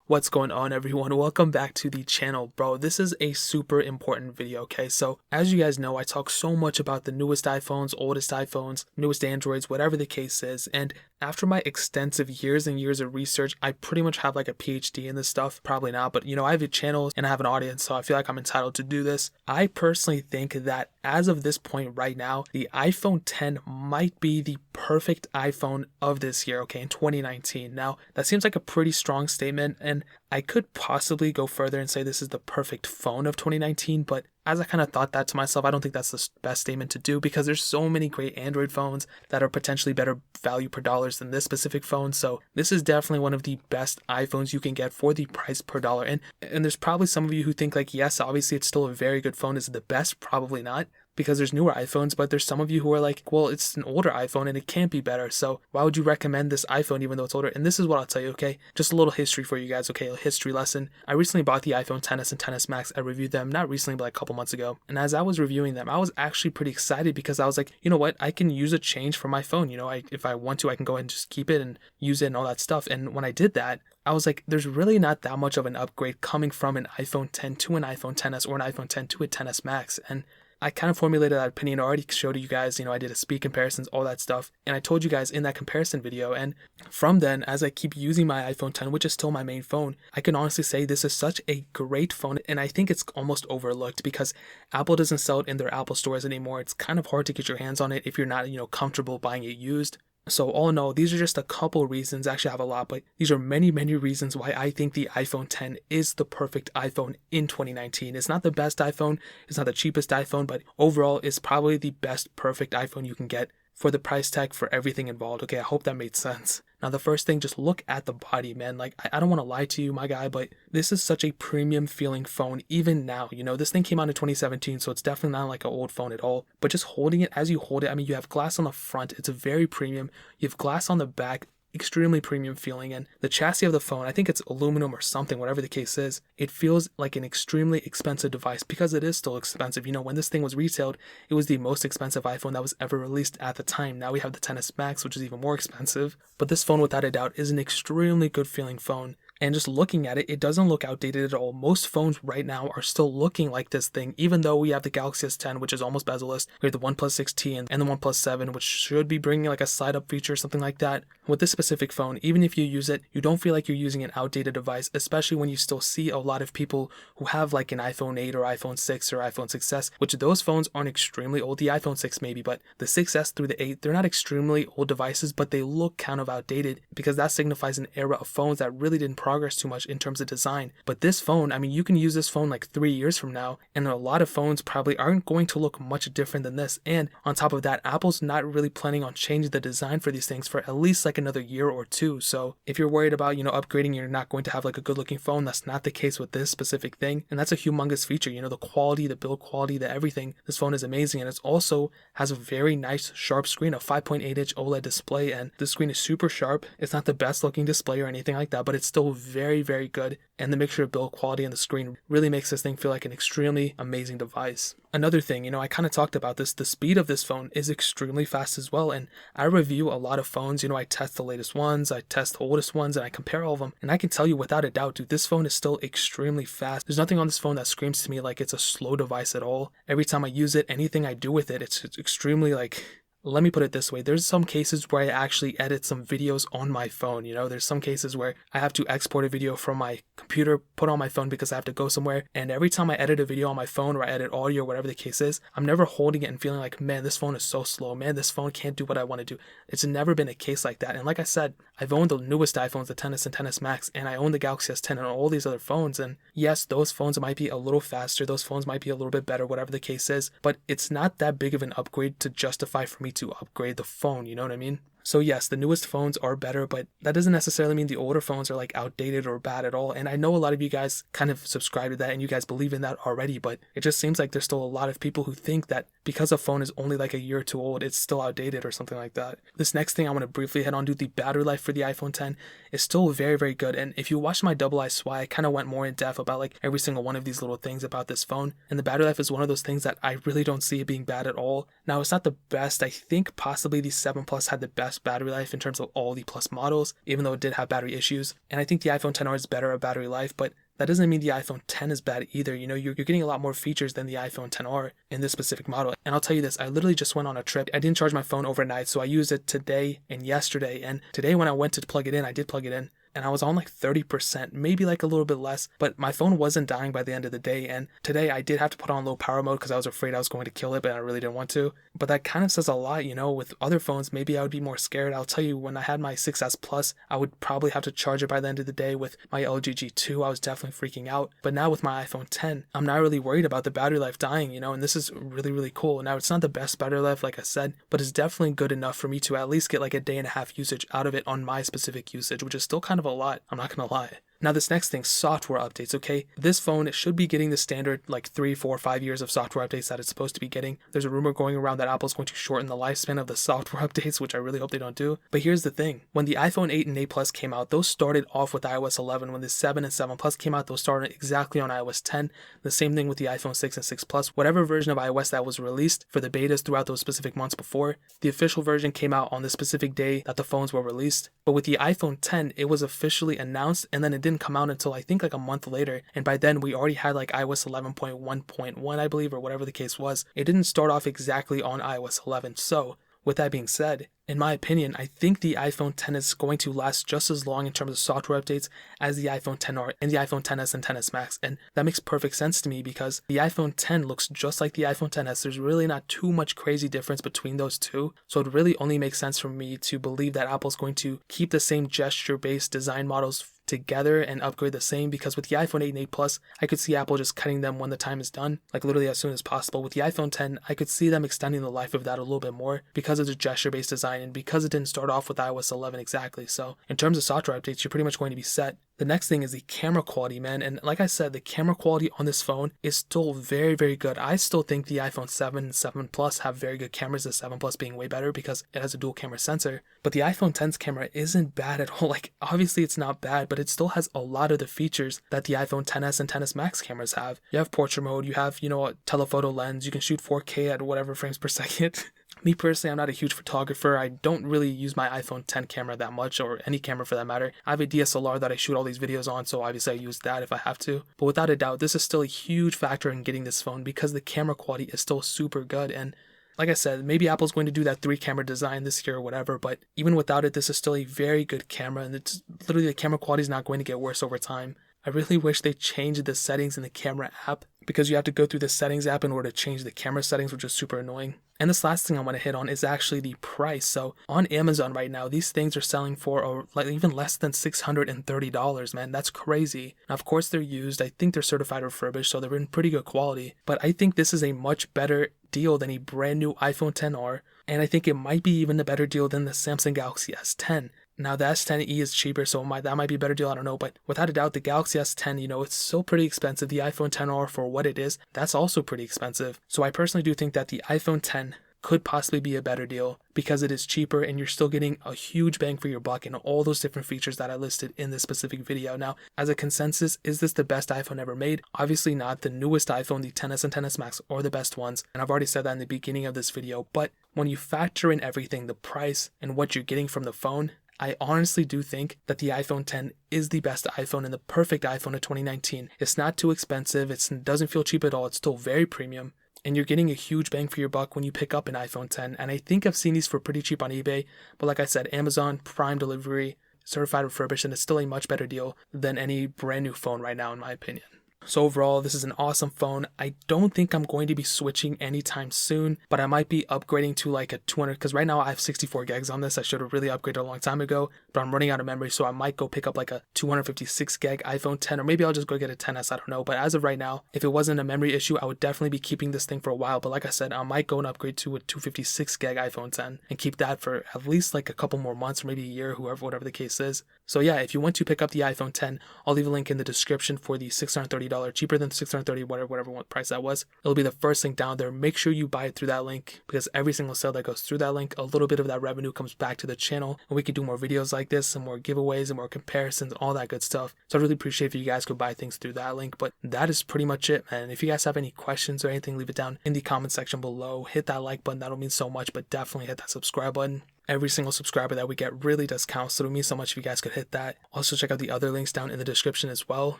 What's going on, everyone? Welcome back to the channel. Bro, this is a super important video, okay? So as you guys know, I talk so much about the newest iPhones, oldest iPhones, newest Androids, whatever the case is. And after my extensive years and years of research, I pretty much have like a PhD in this stuff. Probably not, but I have a channel and I have an audience, so I feel like I'm entitled to do this. I personally think that as of this point right now, the iPhone X might be the perfect iPhone of this year, okay, in 2019. Now, that seems like a pretty strong statement, and I could possibly go further and say this is the perfect phone of 2019, but as I kind of thought that to myself, I don't think that's the best statement to do because there's so many great Android phones that are potentially better value per dollars than this specific phone. So this is definitely one of the best iPhones you can get for the price per dollar. And there's probably some of you who think like, yes, obviously it's still a very good phone. Is it the best? Probably not, because there's newer iPhones, but there's some of you who are like, well, it's an older iPhone and it can't be better. So why would you recommend this iPhone even though it's older? And this is what I'll tell you, okay? Just a little history for you guys, okay? A history lesson. I recently bought the iPhone XS and XS Max. I reviewed them, not recently, but like a couple months ago. And as I was reviewing them, I was actually pretty excited because I was like, you know what? I can use a change for my phone. If I want to, I can go ahead and just keep it and use it and all that stuff. And when I did that, I was like, there's really not that much of an upgrade coming from an iPhone X to an iPhone XS or an iPhone X to a XS Max. And I kind of formulated that opinion. I already showed you guys, I did a speed comparisons, all that stuff. And I told you guys in that comparison video. And from then, as I keep using my iPhone X, which is still my main phone, I can honestly say this is such a great phone. And I think it's almost overlooked because Apple doesn't sell it in their Apple stores anymore. It's kind of hard to get your hands on it if you're not, comfortable buying it used. So all in all, these are just a couple reasons. Actually, I have a lot, but these are many, many reasons why I think the iPhone X is the perfect iPhone in 2019. It's not the best iPhone, it's not the cheapest iPhone, but overall, it's probably the best perfect iPhone you can get for the price tag, for everything involved. Okay, I hope that made sense. Now, the first thing, just look at the body, man. Like, I don't want to lie to you, my guy, but this is such a premium feeling phone even now. This thing came out in 2017, so it's definitely not like an old phone at all. But just holding it, as you hold it, you have glass on the front. It's a very premium. You have glass on the back. Extremely premium feeling. And the chassis of the phone, I think it's aluminum or something, whatever the case is, it feels like an extremely expensive device because it is still expensive. When this thing was retailed, it was the most expensive iPhone that was ever released at the time. Now we have the XS Max, which is even more expensive, but this phone without a doubt is an extremely good feeling phone. And just looking at it, it doesn't look outdated at all. Most phones right now are still looking like this thing, even though we have the Galaxy S10, which is almost bezel-less. We have the OnePlus 6T and the OnePlus 7, which should be bringing like a slide-up feature or something like that. With this specific phone, even if you use it, you don't feel like you're using an outdated device, especially when you still see a lot of people who have like an iPhone 8 or iPhone 6 or iPhone 6S, which those phones aren't extremely old. The iPhone 6 maybe, but the 6S through the 8, they're not extremely old devices, but they look kind of outdated because that signifies an era of phones that really didn't progress too much in terms of design. But this phone, you can use this phone like 3 years from now, and a lot of phones probably aren't going to look much different than this. And on top of that, Apple's not really planning on changing the design for these things for at least like another year or two. So if you're worried about, upgrading, you're not going to have like a good looking phone. That's not the case with this specific thing. And that's a humongous feature. The quality, the build quality, the everything. This phone is amazing. And it also has a very nice sharp screen, a 5.8-inch OLED display. And the screen is super sharp. It's not the best looking display or anything like that, but it's still very, very good. And the mixture of build quality and the screen really makes this thing feel like an extremely amazing device. Another thing, I kind of talked about this, the speed of this phone is extremely fast as well. And I review a lot of phones, I test the latest ones, I test the oldest ones, and I compare all of them. And I can tell you without a doubt, dude, this phone is still extremely fast. There's nothing on this phone that screams to me like it's a slow device at all. Every time I use it, anything I do with it, it's extremely like... Let me put it this way. There's some cases where I actually edit some videos on my phone. There's some cases where I have to export a video from my computer, put on my phone because I have to go somewhere. And every time I edit a video on my phone or I edit audio, whatever the case is, I'm never holding it and feeling like, man, this phone is so slow. Man, this phone can't do what I want to do. It's never been a case like that. And like I said, I've owned the newest iPhones, the XS and XS Max, and I own the Galaxy S10 and all these other phones. And yes, those phones might be a little faster. Those phones might be a little bit better, whatever the case is. But it's not that big of an upgrade to justify for me to upgrade the phone, you know what I mean? So yes, the newest phones are better, but that doesn't necessarily mean the older phones are like outdated or bad at all. And I know a lot of you guys kind of subscribe to that and you guys believe in that already, but it just seems like there's still a lot of people who think that because a phone is only like a year or two old, it's still outdated or something like that. This next thing I want to briefly head on to, the battery life for the iPhone X is still very, very good. And if you watch my Double I SWI, I kind of went more in depth about like every single one of these little things about this phone. And the battery life is one of those things that I really don't see it being bad at all. Now, it's not the best. I think possibly the 7 Plus had the best best battery life in terms of all the Plus models, even though it did have battery issues. And I think the iPhone XR is better at battery life, but that doesn't mean the iPhone X is bad either. You know, you're getting a lot more features than the iPhone XR in this specific model. And I'll tell you this, I literally just went on a trip. I didn't charge my phone overnight, so I used it today and yesterday. And today when I went to plug it in, I did plug it in, and I was on like 30%, maybe like a little bit less, but my phone wasn't dying by the end of the day. And today I did have to put on low power mode because I was afraid I was going to kill it, but I really didn't want to. But that kind of says a lot, you know. With other phones, maybe I would be more scared. I'll tell you, when I had my 6S Plus, I would probably have to charge it by the end of the day. With my LG G2, I was definitely freaking out. But now with my iPhone X, I'm not really worried about the battery life dying, you know, and this is really, really cool. Now, it's not the best battery life, like I said, but it's definitely good enough for me to at least get like a day and a half usage out of it on my specific usage, which is still kind of a lot, I'm not gonna lie. Now this next thing, software updates, okay? This phone should be getting the standard like 3, 4, 5 years of software updates that it's supposed to be getting. There's a rumor going around that Apple's going to shorten the lifespan of the software updates, which I really hope they don't do. But here's the thing, when the iPhone 8 and 8 Plus came out, those started off with iOS 11. When the 7 and 7 Plus came out, those started exactly on iOS 10. The same thing with the iPhone 6 and 6 Plus. Whatever version of iOS that was released for the betas throughout those specific months before, the official version came out on the specific day that the phones were released. But with the iPhone X, it was officially announced, and then it didn't come out until I think like a month later, and by then we already had like iOS 11.1.1, I believe, or whatever the case was. It didn't start off exactly on iOS 11. So with that being said, in my opinion, I think the iPhone X is going to last just as long in terms of software updates as the iPhone XR and the iPhone XS and XS Max, and that makes perfect sense to me because the iPhone X looks just like the iPhone XS. There's really not too much crazy difference between those two, so it really only makes sense for me to believe that Apple's going to keep the same gesture-based design models together and upgrade the same, because with the iPhone 8 and 8 Plus, I could see Apple just cutting them when the time is done, like literally as soon as possible. With the iPhone X, I could see them extending the life of that a little bit more because of the gesture-based design and because it didn't start off with iOS 11 exactly. So in terms of software updates, you're pretty much going to be set. The next thing is the camera quality, man. And like I said, the camera quality on this phone is still very, very good. I still think the iPhone 7 and 7 Plus have very good cameras, the 7 Plus being way better because it has a dual camera sensor. But the iPhone X's camera isn't bad at all. Like, obviously it's not bad, but it still has a lot of the features that the iPhone XS and XS Max cameras have. You have portrait mode, you have, you know, a telephoto lens, you can shoot 4K at whatever frames per second. Me personally, I'm not a huge photographer. I don't really use my iPhone X camera that much, or any camera for that matter. I have a DSLR that I shoot all these videos on, so obviously I use that if I have to. But without a doubt, this is still a huge factor in getting this phone because the camera quality is still super good. And like I said, maybe Apple's going to do that 3-camera design this year or whatever, but even without it, this is still a very good camera, and it's literally, the camera quality is not going to get worse over time. I really wish they changed the settings in the camera app, because you have to go through the settings app in order to change the camera settings, which is super annoying. And this last thing I want to hit on is actually the price. So on Amazon right now, these things are selling for like even less than $630, man. That's crazy. Now, of course, they're used. I think they're certified refurbished, so they're in pretty good quality. But I think this is a much better deal than a brand new iPhone XR, and I think it might be even a better deal than the Samsung Galaxy S10. Now the S10e is cheaper, so that might be a better deal, I don't know, but without a doubt the Galaxy S10, you know, it's still pretty expensive. The iPhone XR, for what it is, that's also pretty expensive. So I personally do think that the iPhone X could possibly be a better deal because it is cheaper and you're still getting a huge bang for your buck and all those different features that I listed in this specific video. Now, as a consensus, is this the best iPhone ever made? Obviously not. The newest iPhone, the XS and XS Max, are the best ones, and I've already said that in the beginning of this video, but when you factor in everything, the price and what you're getting from the phone, I honestly do think that the iPhone X is the best iPhone and the perfect iPhone of 2019. It's not too expensive, it doesn't feel cheap at all, it's still very premium, and you're getting a huge bang for your buck when you pick up an iPhone X. And I think I've seen these for pretty cheap on eBay, but like I said, Amazon, Prime delivery, certified refurbished, and it's still a much better deal than any brand new phone right now in my opinion. So overall, this is an awesome phone. I don't think I'm going to be switching anytime soon, but I might be upgrading to like a 200, because right now I have 64 gigs on this. I should have really upgraded a long time ago, but I'm running out of memory, so I might go pick up like a 256 gig iPhone X, or maybe I'll just go get a XS, I don't know. But as of right now, if it wasn't a memory issue, I would definitely be keeping this thing for a while. But like I said, I might go and upgrade to a 256 gig iPhone X and keep that for at least like a couple more months, or maybe a year, whatever the case is. So yeah, if you want to pick up the iPhone X, I'll leave a link in the description for the $630, cheaper than $630, whatever what price that was. It'll be the first link down there. Make sure you buy it through that link, because every single sale that goes through that link, a little bit of that revenue comes back to the channel, and we can do more videos like this, and more giveaways, and more comparisons, all that good stuff. So I really appreciate if you guys could buy things through that link. But that is pretty much it, man. If you guys have any questions or anything, leave it down in the comment section below. Hit that like button, that'll mean so much, but definitely hit that subscribe button. Every single subscriber that we get really does count, so it would mean so much if you guys could hit that. Also check out the other links down in the description as well.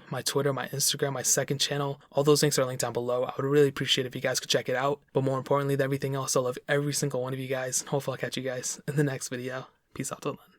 My Twitter, my Instagram, my second channel. All those links are linked down below. I would really appreciate if you guys could check it out. But more importantly than everything else, I love every single one of you guys. Hopefully I'll catch you guys in the next video. Peace out till then.